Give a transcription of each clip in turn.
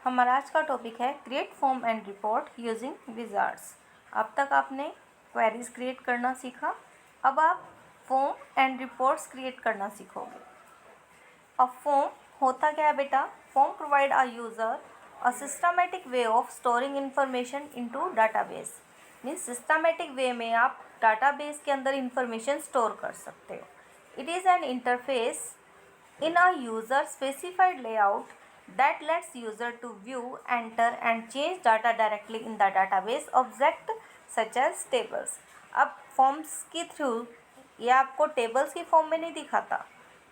हमारा आज का टॉपिक है create form and report using Wizards. अब तक आपने क्वेरीज क्रिएट करना सीखा, अब आप फॉर्म एंड रिपोर्ट्स क्रिएट करना सीखोगे। अब फॉर्म होता क्या है बेटा? Form provide a user a systematic way of storing information into database. Means systematic way में आप डाटाबेस के अंदर इंफॉर्मेशन स्टोर कर सकते हो। It is an interface in a user specified layout that lets user to view, enter and change data directly in the database object such as tables। अब forms के through ये आपको tables की form में नहीं दिखाता।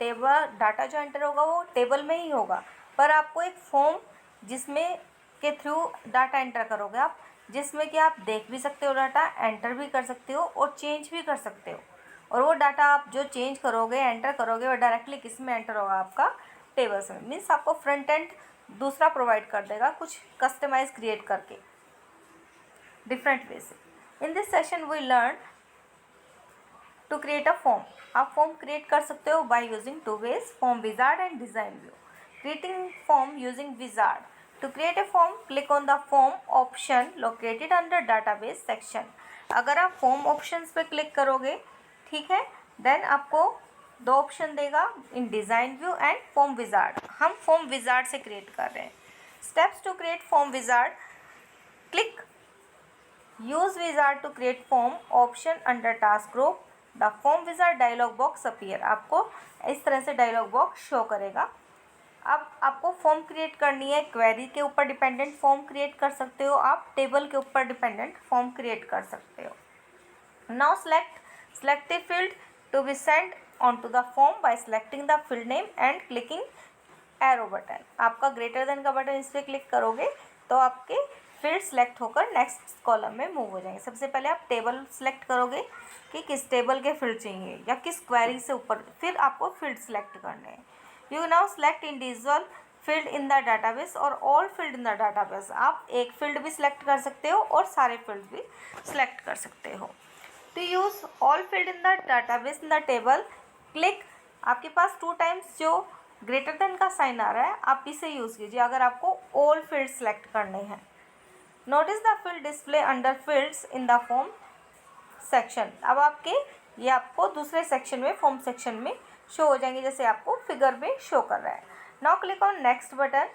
टेबल डाटा जो enter होगा वो टेबल में ही होगा, पर आपको एक फॉर्म जिसमें के थ्रू डाटा एंटर करोगे आप, जिसमें कि आप देख भी सकते हो, डाटा एंटर भी कर सकते हो और चेंज भी कर सकते हो। और वो डाटा आप जो चेंज करोगे, एंटर करोगे, वो डायरेक्टली किस में एंटर होगा? आपका टेबल्स में। मीन्स आपको फ्रंट एंड दूसरा प्रोवाइड कर देगा कुछ कस्टमाइज क्रिएट करके डिफरेंट वे से। In this session we learn to create a form. आप फॉर्म क्रिएट कर सकते हो by using two ways, form wizard and design view. Creating form using wizard. To create a form click on the form option located under database section. अगर आप form options पे click करोगे, ठीक है, then आपको दो ऑप्शन देगा in design view and form wizard. हम फॉर्म विजार्ड से क्रिएट कर रहे हैं। Steps to create form wizard. Click use wizard to create form option under task group. The form wizard dialog box appear. आपको इस तरह से डायलॉग बॉक्स शो करेगा। अब आपको फॉर्म क्रिएट करनी है, क्वेरी के ऊपर डिपेंडेंट फॉर्म क्रिएट कर सकते हो, आप टेबल के ऊपर डिपेंडेंट फॉर्म क्रिएट कर सकते हो। Now select a field to be sent onto the form by selecting the field name and clicking arrow button। आपका ग्रेटर देन का बटन इस पर क्लिक करोगे तो आपके फील्ड सेलेक्ट होकर नेक्स्ट कॉलम में मूव हो जाएंगे। सबसे पहले आप टेबल सेलेक्ट करोगे कि किस टेबल के फील्ड चाहिए या किस क्वेरी से ऊपर, फिर आपको फील्ड सेलेक्ट करने हैं। You now select individual field in the database or all field in the database. आप एक फील्ड भी सिलेक्ट कर सकते हो और सारे फील्ड भी सिलेक्ट कर सकते हो। To use all field in the database in the table, click, आपके पास 2 टाइम्स जो ग्रेटर देन का साइन आ रहा है आप इसे यूज़ कीजिए अगर आपको ऑल फील्ड सेलेक्ट करने हैं। Notice the field display under fields in the form section. अब ये आपको दूसरे सेक्शन में, फॉर्म सेक्शन में शो हो जाएंगे, जैसे आपको फिगर में शो कर रहा है। Now click on next button.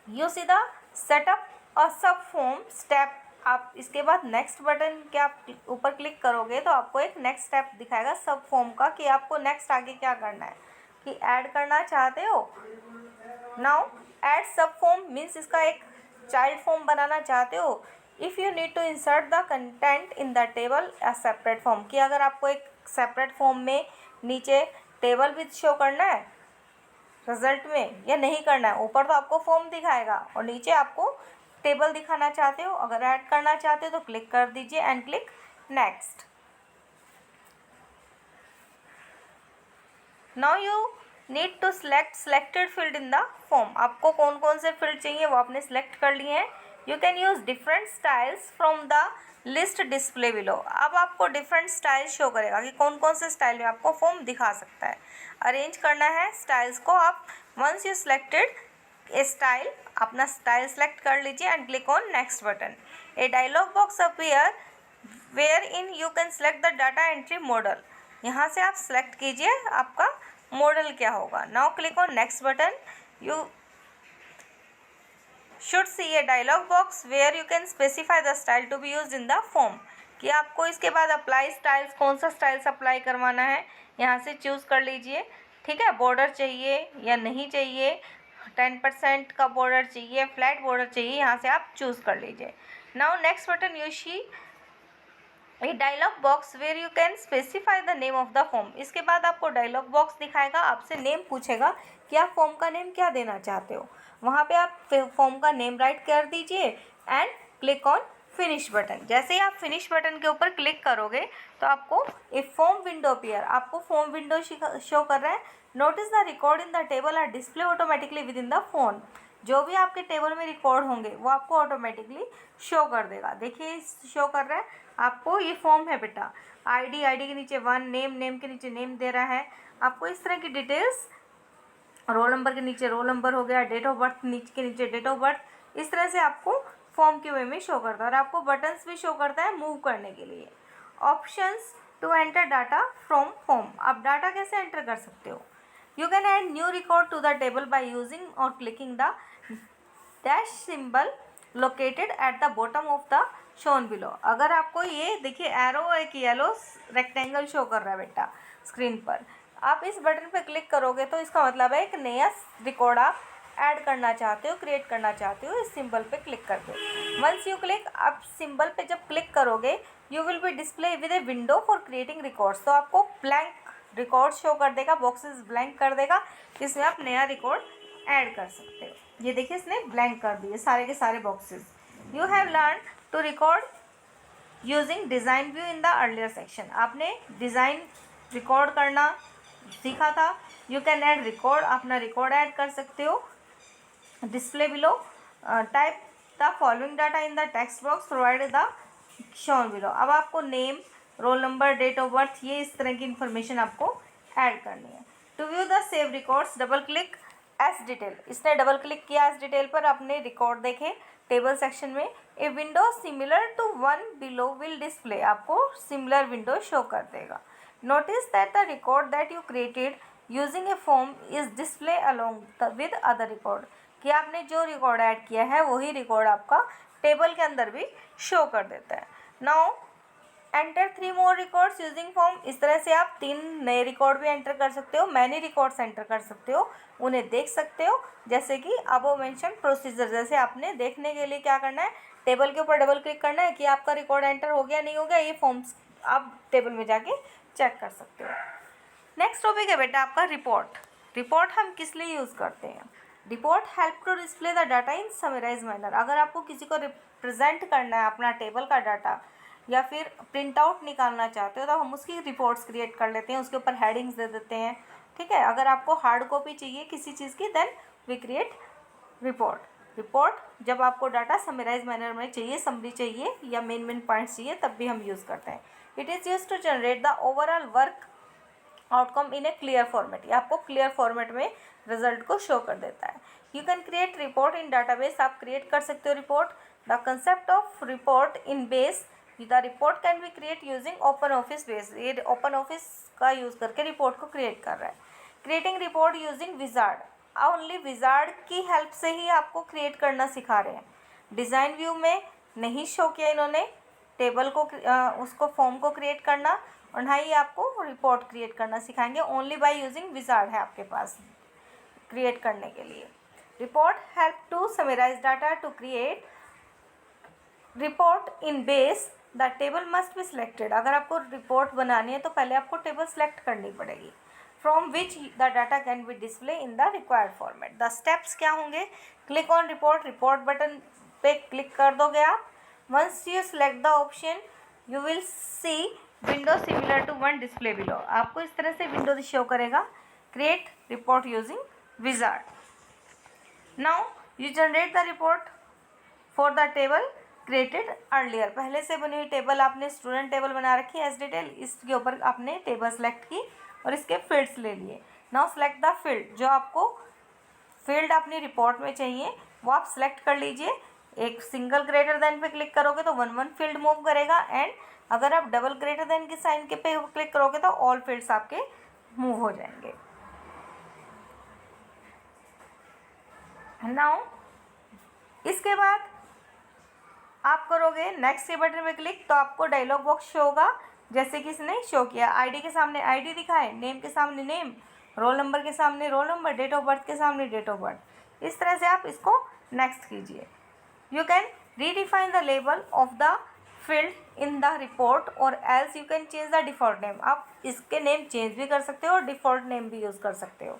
You see the setup a sub form step. आप इसके बाद नेक्स्ट बटन के आप ऊपर क्लिक करोगे तो आपको एक नेक्स्ट स्टेप दिखाएगा सब फॉर्म का, कि आपको नेक्स्ट आगे क्या करना है, कि ऐड करना चाहते हो। Now add sub form means इसका एक चाइल्ड फॉर्म बनाना चाहते हो। If you need to insert the content in the table a separate form, कि अगर आपको एक सेपरेट फॉर्म में नीचे टेबल भी शो करना है रिजल्ट में या नहीं करना है। ऊपर तो आपको फॉर्म दिखाएगा और नीचे आपको टेबल दिखाना चाहते हो, अगर ऐड करना चाहते हो तो क्लिक कर दीजिए and click next. Now you need to selected field in the form. आपको कौन कौन से फील्ड चाहिए वो आपने सेलेक्ट कर लिए हैं। You can use different styles from the list display below. अब आपको डिफरेंट स्टाइल शो करेगा कि कौन कौन से स्टाइल में आपको फॉर्म दिखा सकता है। अरेंज करना है स्टाइल्स को आप। Once you selected a style, अपना स्टाइल सेलेक्ट कर लीजिए and click on next button. A dialog box appear wherein you can select the data entry model. यहाँ से आप सेलेक्ट कीजिए आपका मॉडल क्या होगा। Now click on next button. You should see a dialog box where you can specify the style to be use in the form, कि आपको इसके बाद अप्लाई स्टाइल्स, कौन सा स्टाइल्स अप्लाई करवाना है यहाँ से चूज़ कर लीजिए। ठीक है, बॉर्डर चाहिए या नहीं चाहिए, 10% का बॉर्डर चाहिए, फ्लैट बॉर्डर चाहिए, यहाँ से आप चूज़ कर लीजिए। Now next button you see a dialog box where you can specify the name of the form. इसके बाद आपको डायलॉग बॉक्स दिखाएगा, आपसे नेम पूछेगा कि आप फॉर्म का नेम क्या देना चाहते हो। वहाँ पे आप फॉर्म का नेम राइट कर दीजिए and click on finish button. जैसे ही आप फिनिश बटन के ऊपर क्लिक करोगे तो आपको एक फॉर्म विंडो अपीयर, आपको फॉर्म विंडो शो कर रहा है। Notice the record in the table are display automatically within the form. जो भी आपके टेबल में रिकॉर्ड होंगे वो आपको ऑटोमेटिकली शो कर देगा। देखिए शो कर रहा है आपको, ये फॉर्म है बेटा। आईडी के नीचे 1, नेम के नीचे नेम दे रहा है। आपको इस तरह की डिटेल्स रोल नंबर के नीचे रोल नंबर हो गया, डेट ऑफ बर्थ नीचे के नीचे डेट ऑफ बर्थ, इस तरह से आपको फॉर्म के वे में शो करता है। और आपको बटन्स भी शो करता है मूव करने के लिए। Options to enter data from form, आप डाटा कैसे एंटर कर सकते हो। You can add new record to the table by using or clicking the dash symbol located at the bottom of the shown below. अगर आपको ये देखिए arrow एक येलो रेक्टेंगल शो कर रहा है बेटा स्क्रीन पर, आप इस बटन पर क्लिक करोगे तो इसका मतलब है एक नया रिकॉर्ड आप ऐड करना चाहते हो, क्रिएट करना चाहते हो इस सिंबल पे क्लिक करके। वंस यू क्लिक, आप सिंबल पे जब क्लिक करोगे you will be display with a window for creating records, तो आपको ब्लैंक रिकॉर्ड शो कर देगा, बॉक्सेस ब्लैंक कर देगा, जिसमें आप नया रिकॉर्ड ऐड कर सकते हो। ये देखिए इसने ब्लैंक कर दिए सारे के सारे boxes. You have learn to record using design view in the earlier section, आपने डिज़ाइन रिकॉर्ड करना सीखा था। यू कैन ऐड रिकॉर्ड, अपना रिकॉर्ड ऐड कर सकते हो। Display below, type the following data in the text box provide the shown below. अब आपको name, roll number, date of birth, ये इस तरह की इंफॉर्मेशन आपको ऐड करनी है। To view the save records double click S detail, इसने डबल क्लिक किया एस डिटेल पर, अपने रिकॉर्ड देखे टेबल सेक्शन में। A window similar to one below will display, आपको सिमिलर विंडो शो कर देगा। Notice that the record that you created using a form is display along with other record, कि आपने जो रिकॉर्ड ऐड किया है वही रिकॉर्ड आपका टेबल के अंदर भी शो कर देता है। नाउ एंटर 3 मोर रिकॉर्ड्स यूजिंग फॉर्म, इस तरह से आप 3 नए रिकॉर्ड भी एंटर कर सकते हो, मैनी रिकॉर्ड्स एंटर कर सकते हो, उन्हें देख सकते हो। जैसे कि अबव मेंशन प्रोसीजर, जैसे आपने देखने के लिए क्या करना है, टेबल के ऊपर डबल क्लिक करना है कि आपका रिकॉर्ड एंटर हो गया नहीं हो गया, ये फॉर्म्स आप टेबल में जाके चेक कर सकते हो। नेक्स्ट टॉपिक है बेटा आपका रिपोर्ट। रिपोर्ट हम किस लिए यूज़ करते हैं। Report help to display the data in summarise manner, अगर आपको किसी को रिप्रेजेंट करना है अपना टेबल का डाटा या फिर प्रिंट आउट निकालना चाहते हो तो हम उसकी रिपोर्ट्स क्रिएट कर लेते हैं, उसके ऊपर हेडिंग्स दे देते हैं, ठीक है। अगर आपको हार्ड कॉपी चाहिए किसी चीज़ की then we create report. Report जब आपको डाटा समराइज मैनर में चाहिए, समरी चाहिए या मेन पॉइंट्स चाहिए, तब भी हम यूज़ करते हैं। It is use to generate the overall work outcome in a clear format, ये आपको क्लियर फॉर्मेट में रिजल्ट को शो कर देता है। You can create report in database, आप क्रिएट कर सकते हो report. The concept of report in base, the report can be create using open office base, ये ओपन ऑफिस का यूज़ करके रिपोर्ट को क्रिएट कर रहा है। Creating report using wizard, only wizard की हेल्प से ही आपको क्रिएट करना सिखा रहे हैं। डिज़ाइन व्यू में नहीं शो किया इन्होंने टेबल को, उसको फॉर्म को क्रिएट करना, और ना ही आपको रिपोर्ट क्रिएट करना सिखाएंगे, ओनली बाय यूजिंग विजार्ड है आपके पास क्रिएट करने के लिए। Report help to summarise data to create report in base, the table must be selected, अगर आपको रिपोर्ट बनानी है तो पहले आपको टेबल सेलेक्ट करनी पड़ेगी। From which the data can be display in the required format. The steps क्या होंगे, click on report, report button पे क्लिक कर दोगे आप। Once you select the option you will see window similar to one display below, आपको इस तरह से विंडो शो करेगा। Create report using wizard. Now you generate the report for the table created earlier, पहले से बनी हुई टेबल आपने स्टूडेंट टेबल बना रखी है एज डिटेल, इसके ऊपर आपने टेबल सेलेक्ट की और इसके फील्ड्स ले लिए। नाउ सेलेक्ट द फील्ड, जो आपको फील्ड अपनी रिपोर्ट में चाहिए वो आप सेलेक्ट कर लीजिए। एक सिंगल ग्रेटर देन पे क्लिक करोगे तो वन फील्ड मूव करेगा, एंड अगर आप डबल ग्रेटर देन के साइन के पे क्लिक करोगे तो ऑल फील्ड्स आपके मूव हो जाएंगे। नाउ इसके बाद आप करोगे नेक्स्ट के बटन पे क्लिक तो आपको डायलॉग बॉक्स शो होगा, जैसे कि इसने शो किया। आईडी के सामने आईडी दिखाए, नेम के सामने नेम, रोल नंबर के सामने roll number, date of birth के सामने डेट ऑफ बर्थ। इस तरह से आप इसको नेक्स्ट कीजिए। You can redefine the label of the field in the report or else you can change the default name, आप इसके नेम चेंज भी कर सकते हो और डिफ़ॉल्ट नेम भी यूज़ कर सकते हो।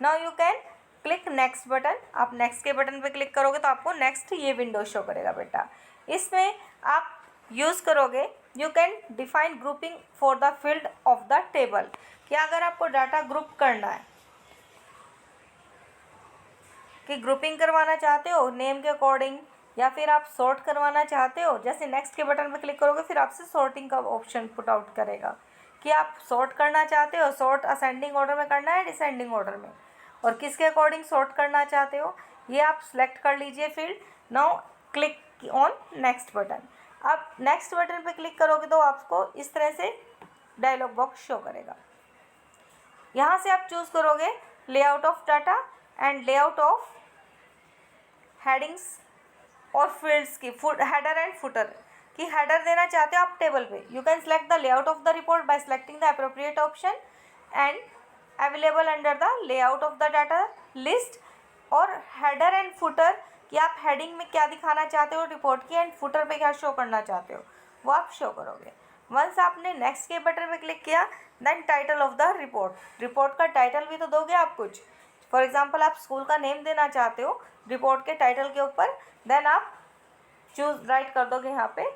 Now you can click next button, आप नेक्स्ट के बटन पे क्लिक करोगे तो आपको नेक्स्ट ये विंडो शो करेगा बेटा। इसमें आप यूज़ करोगे you can define grouping for the field of the table, कि अगर आपको डाटा ग्रुप करना है, कि ग्रुपिंग करवाना चाहते हो नेम के अकॉर्डिंग, या फिर आप सॉर्ट करवाना चाहते हो, जैसे नेक्स्ट के बटन पर क्लिक करोगे फिर आपसे सॉर्टिंग का ऑप्शन पुट आउट करेगा कि आप सॉर्ट करना चाहते हो, सॉर्ट असेंडिंग ऑर्डर में करना है डिसेंडिंग ऑर्डर में, और किसके अकॉर्डिंग सॉर्ट करना चाहते हो ये आप सिलेक्ट कर लीजिए field. Now click on next button. अब नेक्स्ट बटन पे क्लिक करोगे तो आपको इस तरह से डायलॉग बॉक्स शो करेगा। यहाँ से आप चूज़ करोगे layout of data and layout of headings और फील्ड्स की हेडर एंड फुटर की हेडर देना चाहते हो आप टेबल पे। You can select the layout of the report by selecting the appropriate option and available under the layout of the data list. और header and footer कि आप हेडिंग में क्या दिखाना चाहते हो रिपोर्ट की एंड फुटर पे क्या शो करना चाहते हो वो आप शो करोगे। वंस आपने नेक्स्ट के बटन पे क्लिक किया then title of the report का टाइटल भी तो दोगे आप कुछ। फॉर एग्जांपल आप स्कूल का नेम देना चाहते हो रिपोर्ट के टाइटल के ऊपर, देन आप चूज राइट कर दोगे यहाँ पे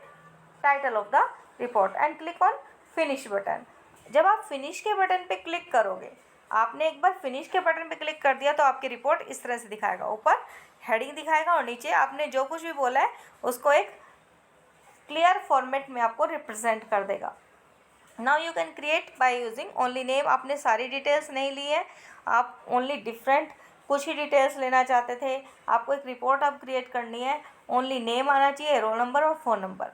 title of the report and click on finish button. जब आप फिनिश के बटन पे क्लिक करोगे, आपने एक बार फिनिश के बटन पे क्लिक कर दिया तो आपकी रिपोर्ट इस तरह से दिखाएगा। ऊपर हेडिंग दिखाएगा और नीचे आपने जो कुछ भी बोला है उसको एक क्लियर फॉर्मेट में आपको रिप्रेजेंट कर देगा। Now you can create by using only name. आपने सारी डिटेल्स नहीं ली है, आप ओनली डिफरेंट कुछ ही डिटेल्स लेना चाहते थे। आपको एक रिपोर्ट अब क्रिएट करनी है, ओनली नेम आना चाहिए, रोल नंबर और फ़ोन नंबर,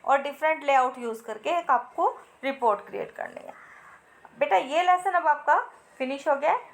और डिफरेंट लेआउट यूज़ करके एक आपको रिपोर्ट क्रिएट करनी है। बेटा ये लेसन अब आपका फिनिश हो गया है।